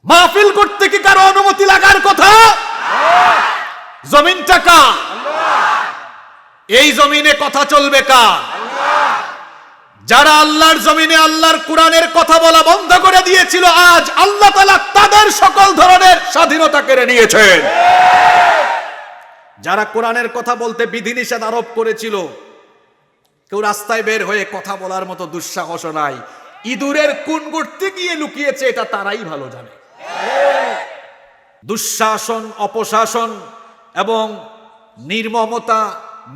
মাহফিল করতে কি কারো অনুমতি লাগার কথা? জমিনটা কার? এই জমিনে কথা চলবে কার? যারা আল্লাহর জমিনে আল্লাহর কোরআনের কথা বলা বন্ধ করে দিয়েছিল, আজ আল্লাহ তাআলা তাদের সকল ধরনের স্বাধীনতা কেড়ে নিয়েছেন। যারা কোরআনের কথা বলতে বিধিনিষেধ আরোপ করেছিল, কেউ রাস্তায় বের হয়ে কথা বলার মতো দুঃসাহস নাই। ইঁদুরের কোন গর্তে গিয়ে লুকিয়েছে এটা তারাই ভালো জানে। দুঃশাসন, অপশাসন এবং নির্মমতা,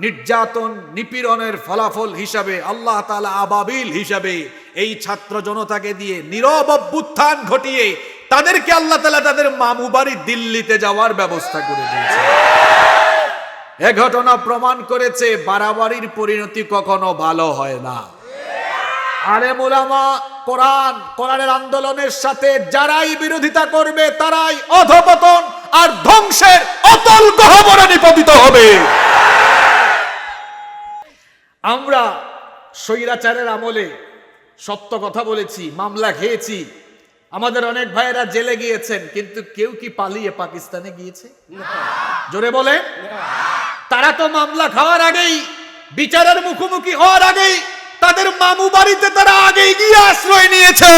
নির্যাতন, নিপীড়নের ফলাফল হিসাবে আল্লাহ তাআলা আবাবিল হিসাবে এই ছাত্র জনতাকে দিয়ে নীরব অভ্যুত্থান ঘটিয়ে তাদেরকে আল্লাহ তাআলা তাদের মামু বাড়ি দিল্লিতে যাওয়ার ব্যবস্থা করে দিয়েছে। এ ঘটনা প্রমাণ করেছে বাড়াবাড়ির পরিণতি কখনো ভালো হয় না। আলেম উলামা কোরআনের আন্দোলনের সাথে যারাই বিরোধিতা করবে তারাই অধঃপতন আর ধ্বংসের অতল গহ্বরে নিপতিত হবে। আমরা স্বৈরাচারের আমলে সত্য কথা বলেছি, মামলা খেয়েছি, আমাদের অনেক ভাইয়েরা জেলে গিয়েছেন, কিন্তু কেউ কি পালিয়ে পাকিস্তানে গিয়েছে? জোরে বলে। তারা তো মামলা খাওয়ার আগেই, বিচারের মুখোমুখি হওয়ার আগেই তাদের মামু বাড়িতে তারা আগেই গিয়ে আশ্রয় নিয়েছে।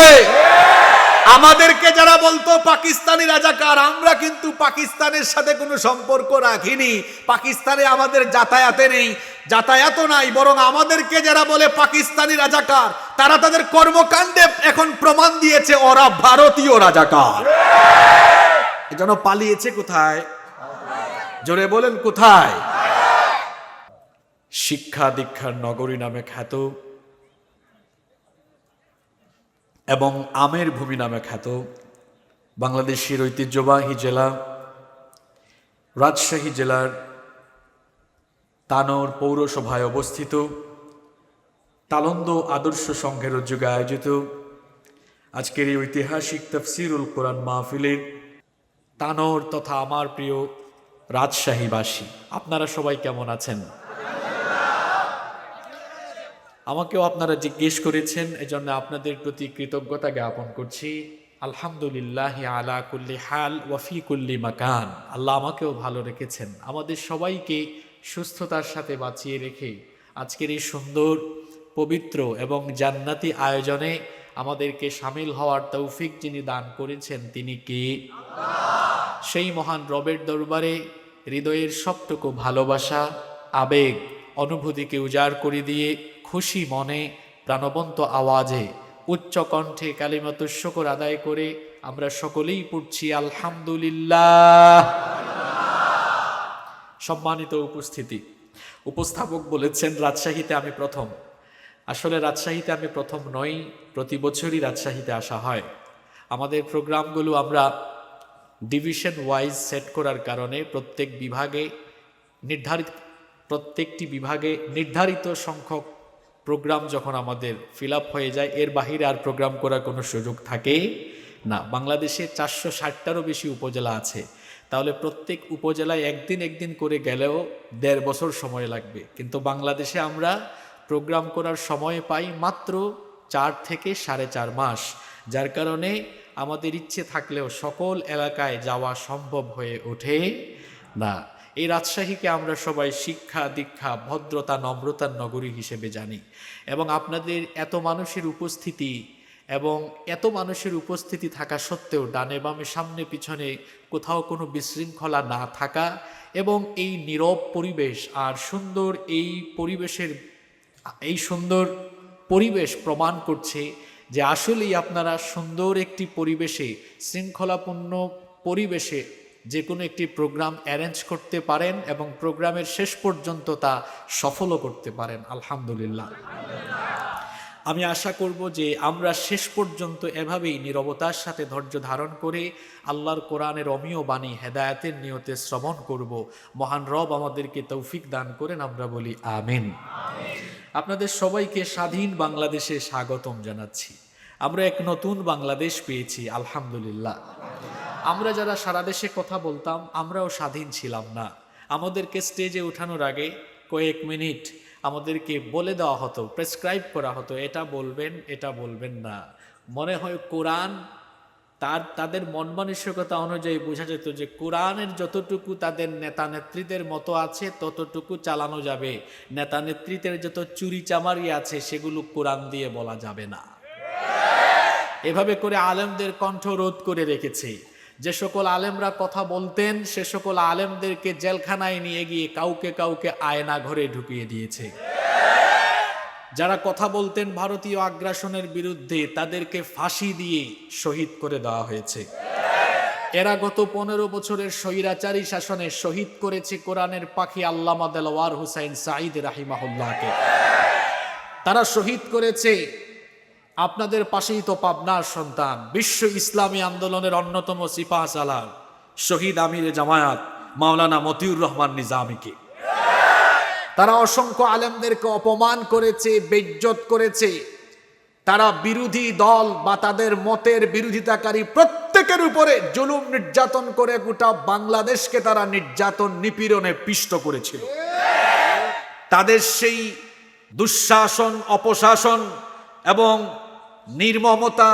আমাদেরকে যারা বলতো পাকিস্তানি রাজাকার, আমরা কিন্তু পাকিস্তানের সাথে কোনো সম্পর্ক রাখিনি। পাকিস্তানে আমাদের যাতায়াতে নেই, যাতায়াতও নাই, বরং আমাদেরকে যারা বলে পাকিস্তানি রাজাকার, তারা তাদের কর্মকাণ্ডে এখন প্রমাণ দিয়েছে ওরা ভারতীয় রাজাকার। এজন্য পালিয়েছে কোথায়? জোরে বলেন কোথায়? শিক্ষা দীক্ষার নগরী নামে খ্যাত এবং আমের ভূমি নামে খ্যাত বাংলাদেশের ঐতিহ্যবাহী জেলা রাজশাহী জেলার তানোর পৌরসভায় অবস্থিত তালন্দ আদর্শ সংঘের উদ্যোগে আয়োজিত আজকের এই ঐতিহাসিক তাফসীরুল কোরআন মাহফিলের তানোর তথা আমার প্রিয় রাজশাহীবাসী, আপনারা সবাই কেমন আছেন? আমাকেও আপনারা জিজ্ঞেস করেছেন, এজন্য আপনাদের প্রতি কৃতজ্ঞতা জ্ঞাপন করছি। আলহামদুলিল্লাহ আলা কুল্লি হাল ওয়াফি কুল্লি মাকান। আল্লাহ আমাকেও ভালো রেখেছেন, আমাদের সবাইকে সুস্থতার সাথে বাঁচিয়ে রেখে আজকের এই সুন্দর, পবিত্র এবং জান্নাতি আয়োজনে আমাদেরকে শামিল হওয়ার তৌফিক যিনি দান করেছেন তিনি কে? সেই মহান রবের দরবারে হৃদয়ের সবটুকু ভালোবাসা, আবেগ, অনুভূতিকে উজাড় করে দিয়ে খুশি মনে প্রাণবন্ত আওয়াজে উচ্চ কণ্ঠে কালিমাতুশ শুকর আদায় করে আমরা সকলেই পড়ছি আলহামদুলিল্লাহ। সম্মানিত উপস্থিতি, উপস্থাপক বলেছেন রাজশাহীতে আমি প্রথম। আসলে রাজশাহীতে আমি প্রথম নই, প্রতি বছরই রাজশাহীতে আসা হয়। আমাদের প্রোগ্রামগুলো আমরা ডিভিশন ওয়াইজ সেট করার কারণে প্রত্যেকটি বিভাগে নির্ধারিত সংখ্যক প্রোগ্রাম যখন আমাদের ফিল আপ হয়ে যায়, এর বাহিরে আর প্রোগ্রাম করার কোনো সুযোগ থাকে না। বাংলাদেশে 460টারও বেশি উপজেলা আছে, তাহলে প্রত্যেক উপজেলায় একদিন করে গেলেও 1.5 বছর সময় লাগবে, কিন্তু বাংলাদেশে আমরা প্রোগ্রাম করার সময় পাই মাত্র 4 থেকে 4.5 মাস, যার কারণে আমাদের ইচ্ছে থাকলেও সকল এলাকায় যাওয়া সম্ভব হয়ে ওঠে না। এই রাজশাহীকে আমরা সবাই শিক্ষা দীক্ষা, ভদ্রতা, নম্রতার নগরী হিসেবে জানি, এবং আপনাদের এত মানুষের উপস্থিতি থাকা সত্ত্বেও ডানে বামে সামনে পিছনে কোথাও কোনো বিশৃঙ্খলা না থাকা এবং এই নীরব পরিবেশ আর এই সুন্দর পরিবেশ প্রমাণ করছে যে আসলেই আপনারা সুন্দর একটি পরিবেশে, শৃঙ্খলাপূর্ণ পরিবেশে যে কোনো একটি প্রোগ্রাম অ্যারেঞ্জ করতে পারেন এবং প্রোগ্রামের শেষ পর্যন্ত তা সফলও করতে পারেন। আলহামদুলিল্লাহ। আমি আশা করব যে আমরা শেষ পর্যন্ত এভাবেই নীরবতার সাথে ধৈর্য ধারণ করে আল্লাহর কোরআনের অমীয় বাণী হেদায়েতের নিয়তে শ্রবণ করব। মহান রব আমাদেরকে তৌফিক দান করেন, আমরা বলি আমিন। আপনাদের সবাইকে স্বাধীন বাংলাদেশে স্বাগতম জানাচ্ছি। আমরা এক নতুন বাংলাদেশ পেয়েছি, আলহামদুলিল্লাহ। আমরা যারা সারা দেশে কথা বলতাম, আমরাও স্বাধীন ছিলাম না। আমাদেরকে স্টেজে ওঠানোর আগে কয়েক মিনিট আমাদেরকে বলে দেওয়া হতো, প্রেসক্রাইব করা হতো, এটা বলবেন না। মনে হয় কোরআন তাদের মন মানসিকতা অনুযায়ী বোঝা যেত যে কোরআনের যতটুকু তাদের নেতা নেত্রীদের মতো আছে ততটুকু চালানো যাবে, নেতা নেতৃত্বের যত চুরি চামারি আছে সেগুলো কোরআন দিয়ে বলা যাবে না। এভাবে করে আলেমদের কণ্ঠ রোধ করে রেখেছে। যে সকল আলেমরা কথা বলতেন সে সকল আলেমদেরকে জেলখানায় নিয়ে গিয়ে কাউকে কাউকে আয়না ঘরে ঢুকিয়ে দিয়েছে। যারা কথা বলতেন ভারতীয় আগ্রাসনের বিরুদ্ধে তাদেরকে ফাঁসি দিয়ে শহীদ করে দেওয়া হয়েছে। এরা গত 15 বছরের স্বৈরাচারী শাসনে শহীদ করেছে কোরআনের পাখি আল্লামা দেলওয়ার হুসাইন সাঈদ রাহিমাহুল্লাহকে। তারা শহীদ করেছে আপনাদের পাশেই তো পাবনার সন্তান, বিশ্ব ইসলামী আন্দোলনের অন্যতম সিপাহ সালার শহীদ আমিরে জামায়াত মাওলানা মতিউর রহমান নিজামীকে। তারা অসংখ্য আলেমদেরকে অপমান করেছে, বেইজ্জত করেছে। তারা বিরোধী দল বা তাদের মতের বিরোধিতাকারী প্রত্যেকের উপরে জুলুম নির্যাতন করে গোটা বাংলাদেশকে তারা নির্যাতন নিপীড়নে পিষ্ট করেছিল। তাদের সেই দুঃশাসন, অপশাসন এবং নির্মমতা,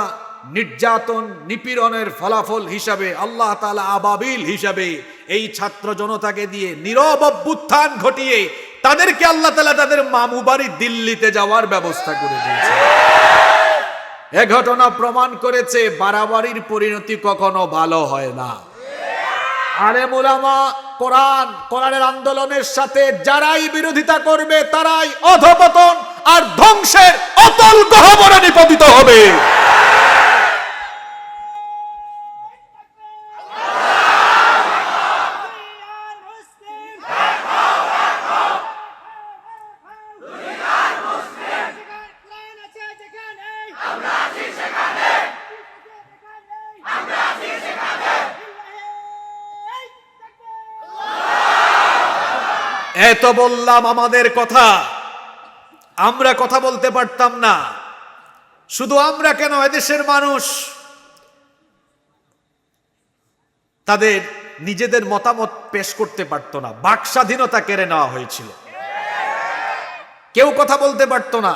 নির্যাতন, নিপীড়নের ফলাফল হিসাবে আল্লাহ তাআলা আবাবিল হিসাবে এই ছাত্র জনতাকে দিয়ে নীরব অভ্যুত্থান ঘটিয়ে তাদেরকে আল্লাহ তাআলা তাদের মামু বাড়ি দিল্লিতে যাওয়ার ব্যবস্থা করে দিয়েছে। এ ঘটনা প্রমাণ করেছে বাড়াবাড়ির পরিণতি কখনো ভালো হয় না। আলেম উলামা কোরআনের আন্দোলনের সাথে যারাই বিরোধিতা করবে তারাই অধঃপতন আর ধ্বংসের অতল গহ্বরে নিপতিত হবে। এত বললাম আমাদের কথা, আমরা কথা বলতে পারতাম না। শুধু আমরা কেন, এদেশের মানুষ তাদের নিজেদের মতামত পেশ করতে পারতো না। বাক স্বাধীনতা কেড়ে নেওয়া হয়েছিল, কেউ কথা বলতে পারতো না।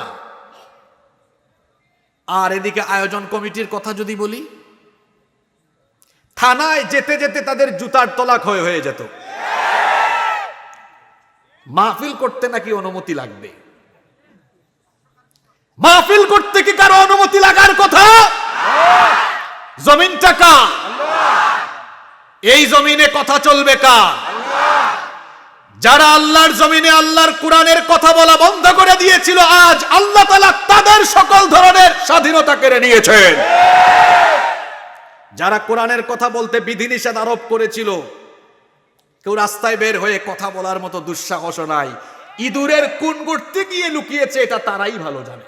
আর এদিকে আয়োজন কমিটির কথা যদি বলি, থানায় যেতে যেতে তাদের জুতার তলা ক্ষয় হয়ে যেত। মাহফিল করতে নাকি অনুমতি লাগবে। মাহফিল করতে কি কারো অনুমতি লাগার কথা? জমিনটা কার? এই জমিনে কথা চলবে কার? যারা আল্লাহর জমিনে আল্লাহর কোরআনের কথা বলা বন্ধ করে দিয়েছিল, আজ আল্লাহ তাআলা তাদের সকল ধরনের স্বাধীনতা কেড়ে নিয়েছেন। যারা কোরআনের কথা বলতে বিধিনিষেধ আরোপ করেছিল, কেউ রাস্তায় বের হয়ে কথা বলার মতো দুঃসাহস নাই। ইঁদুরের কোন গর্তে গিয়ে লুকিয়েছে এটা তারাই ভালো জানে।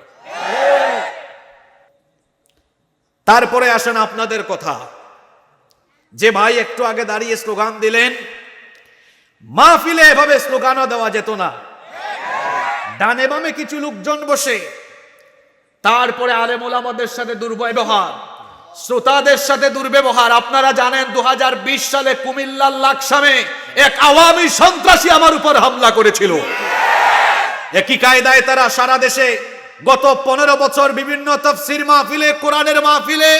তারপরে আসেন আপনাদের কথা। যে ভাই একটু আগে দাঁড়িয়ে স্লোগান দিলেন, মাহফিলে এভাবে স্লোগানও দেওয়া যেত না। ডানে বামে কিছু লোকজন বসে, তারপরে আলেম ওলামাদের সাথে দুর্ব্যবহার, শ্রোতাদের সাথে দুর্ব্যবহার। আপনারা জানেন 2020 সালে কুমিল্লার লাকসামে এক আওয়ামী সন্ত্রাসী আমার উপর হামলা করেছিল। একই কায়দায় তারা সারা দেশে গত 15 বছর বিভিন্ন তাফসীর মাহফিলে, কোরআনের মাহফিলে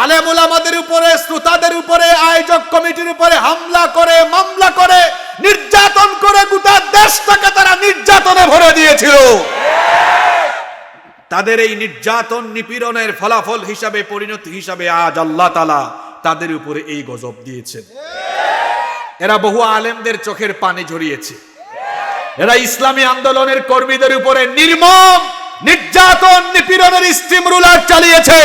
আলেম ওলামাদের উপরে, শ্রোতাদের উপরে, আয়োজক কমিটির উপরে হামলা করে, মামলা করে, নির্যাতন করে গোটা দেশটাকে তারা নির্যাতনে ভরে দিয়েছিল। তাদের এই নির্যাতন নিপীড়নের ফলাফল হিসাবে, পরিণতি হিসাবে আজ আল্লাহ তাআলা তাদের উপরে এই গজব দিয়েছেন। এরা বহু আলেমদের চোখের পানি ঝরিয়েছে। এরা ইসলামী আন্দোলনের কর্মীদের উপরে নির্মম নির্যাতন নিপীড়নের স্টিম রুলার চালিয়েছে।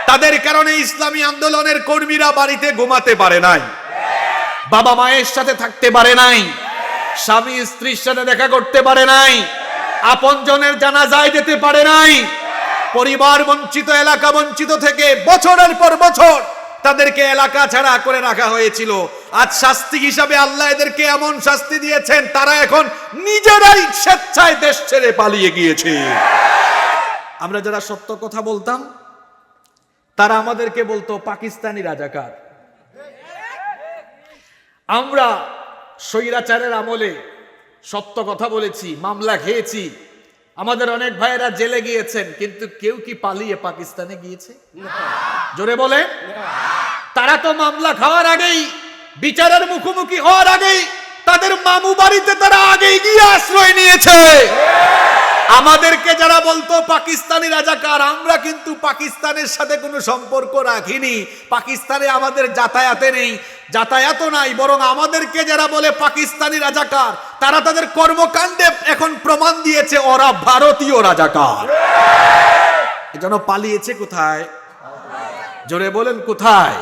তাদের কারণে ইসলামী আন্দোলনের কর্মীরা বাড়িতে ঘুমাতে পারে নাই, বাবা মায়ের সাথে থাকতে পারে নাই, স্বামী স্ত্রীর সাথে দেখা করতে পারে নাই, আপনজনের জানাজায় যেতে পারে নাই। পরিবার বঞ্চিত, এলাকা বঞ্চিত থেকে বছরের পর বছর তাদেরকে এলাকা ছাড়া করে রাখা হয়েছিল। আজ শাস্তি হিসাবে আল্লাহ এদেরকে এমন শাস্তি দিয়েছেন, তারা এখন নিজেরাই স্বেচ্ছায় দেশ ছেড়ে পালিয়ে গিয়েছে। আমরা যারা সত্য কথা বলতাম তারা আমাদেরকে বলতো পাকিস্তানি রাজাকার। আমরা স্বৈরাচারের আমলে সত্য কথা বলেছি, মামলা খেয়েছি, আমাদের অনেক ভাইয়েরা জেলে গিয়েছেন, কিন্তু কেউ কি পালিয়ে পাকিস্তানে গিয়েছে? জোরে বলে, তারা তো মামলা খাওয়ার আগেই, বিচারের মুখোমুখি হওয়ার আগেই তাদের মামু বাড়িতে তারা আগেই গিয়ে আশ্রয় নিয়েছে। আমাদেরকে যারা বলতো পাকিস্তানি রাজাকার, আমরা কিন্তু পাকিস্তানের সাথে কোনো সম্পর্ক রাখিনি, পাকিস্তানে আমাদের যাতায়াতে নেই, যাতায়াত নাই, বরং আমাদেরকে যারা বলে পাকিস্তানি রাজাকার, তারা তাদের কর্মকাণ্ডে এখন প্রমাণ দিয়েছে ওরা ভারতীয় রাজাকার। এজন্য পালিয়েছে কোথায়? জোরে বলেন কোথায়?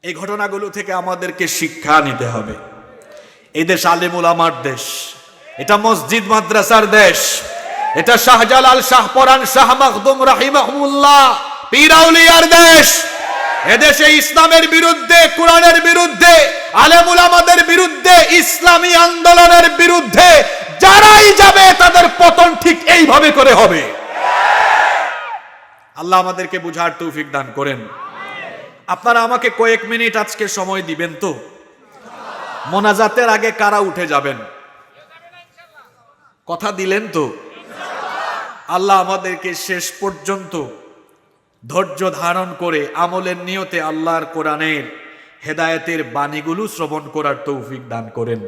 এই ঘটনাগুলো থেকে আমাদেরকে শিক্ষা নিতে হবে। এই দেশ আলেম উলামার দেশ, এটা মসজিদ মাদ্রাসার দেশ, এটা শাহজালাল, শাহপরান, শাহ মাখদুম রাহিমাহুল্লাহ পীর আউলিয়ার দেশ। এদেশে ইসলামের বিরুদ্ধে, কোরআনের বিরুদ্ধে, আলেম উলামাদের বিরুদ্ধে, ইসলামী আন্দোলনের বিরুদ্ধে যারাই যাবে তাদের পতন ঠিক এইভাবে করে হবে। আল্লাহ আমাদেরকে বুঝার তৌফিক দান করেন। আপনারা আমাকে কয়েক মিনিট আজকে সময় দিবেন তো? মোনাজাতের আগে কারা উঠে যাবেন? কথা দিলেন তো? আল্লাহ আমাদেরকে শেষ পর্যন্ত ধৈর্য ধারণ করে আমলের নিয়তে আল্লাহর কোরআনের হেদায়েতের বাণীগুলো শ্রবণ করার তৌফিক দান করেন।